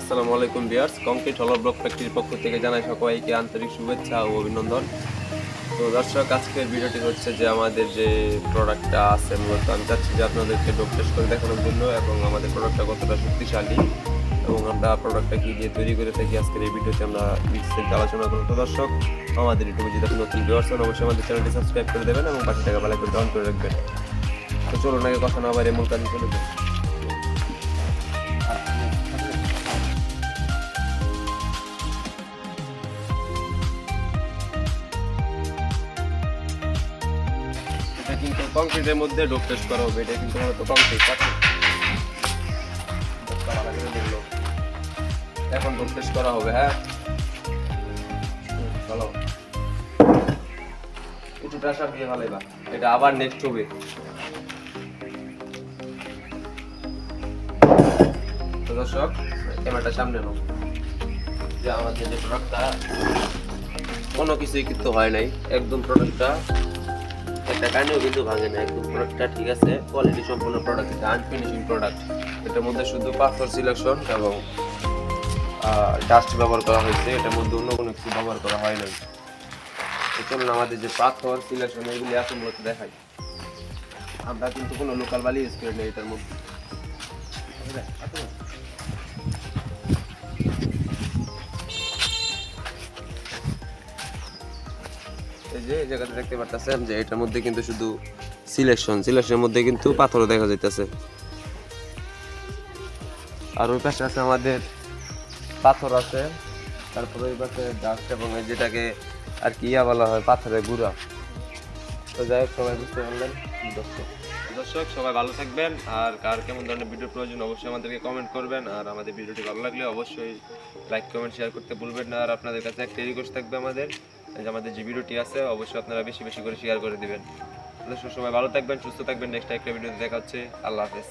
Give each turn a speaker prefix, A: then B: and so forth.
A: আসসালামু আলাইকুম viewers, concrete হলো ব্লক ফ্যাক্টরির পক্ষ থেকে জানাই সবাইকে আন্তরিক শুভেচ্ছা ও অভিনন্দন। তো দর্শক, আজকের ভিডিওটি হচ্ছে যে আমাদের যে প্রোডাক্টটা আছে, মূলত আমি চাচ্ছি যে আপনাদেরকে ডোপ টেস্ট করে দেখানোর জন্য, এবং আমাদের প্রোডাক্টটা কতটা শক্তিশালী এবং আমরা প্রোডাক্টটা কী দিয়ে তৈরি করে থাকি আজকের এই ভিডিওতে আমরা বিস্তারিত আলোচনা করব। তো দর্শক, আমাদের ইউটিউবে যদি আপনি নতুন ভিউয়ার্স হন, অবশ্যই আমাদের চ্যানেলটি সাবস্ক্রাইব করে দেবেন এবং পাশে থাকা বেল আইকনটি অন করে রাখবেন। তো চলুন, আগে কথা না বাইরে মূল কাজে চলে যাই। এটা কিন্তু কংক্রিটের মধ্যে ডোপ টেস্ট করা হবে। এটা কিন্তু মূলত কংক্রিট পাথর। এখন ডোপ টেস্ট করা হবে। হ্যাঁ, চলো একটু প্রেসার দিয়ে ভালোই। এটা আবার নেক্সট হবে। তো দর্শক, ক্যামেরাটা সামনে নাও। যে আমাদের যে প্রোডাক্টটা কোনো কিছুই কিন্তু হয় নাই, একদম প্রোডাক্টটা একটা কানেও কিন্তু ভাঙে না, একদম প্রোডাক্টটা ঠিক আছে, কোয়ালিটি সম্পূর্ণ প্রোডাক্ট। এটা আনফিনিশিং প্রোডাক্ট। এটার মধ্যে শুধু পাথর সিলেকশন এবং ডাস্ট ব্যবহার করা হয়েছে, এটার মধ্যে অন্য কোনো কিছু ব্যবহার করা হয় নাই। চলুন আমাদের যে পাথর সিলেকশন এগুলি আছে মূলত দেখাই। আমরা কিন্তু কোনো লোকাল বালি ইউজ করি না এটার মধ্যে। এই যে এই জায়গাটা দেখতে পারতেছেন যে এটার মধ্যে কিন্তু শুধু সিলেকশনের মধ্যে কিন্তু পাথরও দেখা যাইতেছে। আর ওই পাশে আছে আমাদের পাথর আছে, তারপরে ওই পাশে ডাস্ট এবং যেটাকে আর কি বলা হয়, পাথরের গুঁড়া। তো যাই হোক, সবাই বুঝতে পারলেন। দর্শক সবাই ভালো থাকবেন, আর কার কেমন ধরনের ভিডিও প্রয়োজন অবশ্যই আমাদেরকে কমেন্ট করবেন, আর আমাদের ভিডিওটি ভালো লাগলে অবশ্যই লাইক কমেন্ট শেয়ার করতে ভুলবেন না। আর আপনাদের কাছে একটা রিকোয়েস্ট থাকবে আমাদের, যে আমাদের যে ভিডিওটি আছে অবশ্যই আপনারা বেশি বেশি করে শেয়ার করে দিবেন। দর্শক সবাই ভালো থাকবেন, সুস্থ থাকবেন। নেক্সট একটা ভিডিওতে দেখা হচ্ছে। আল্লাহ হাফেজ।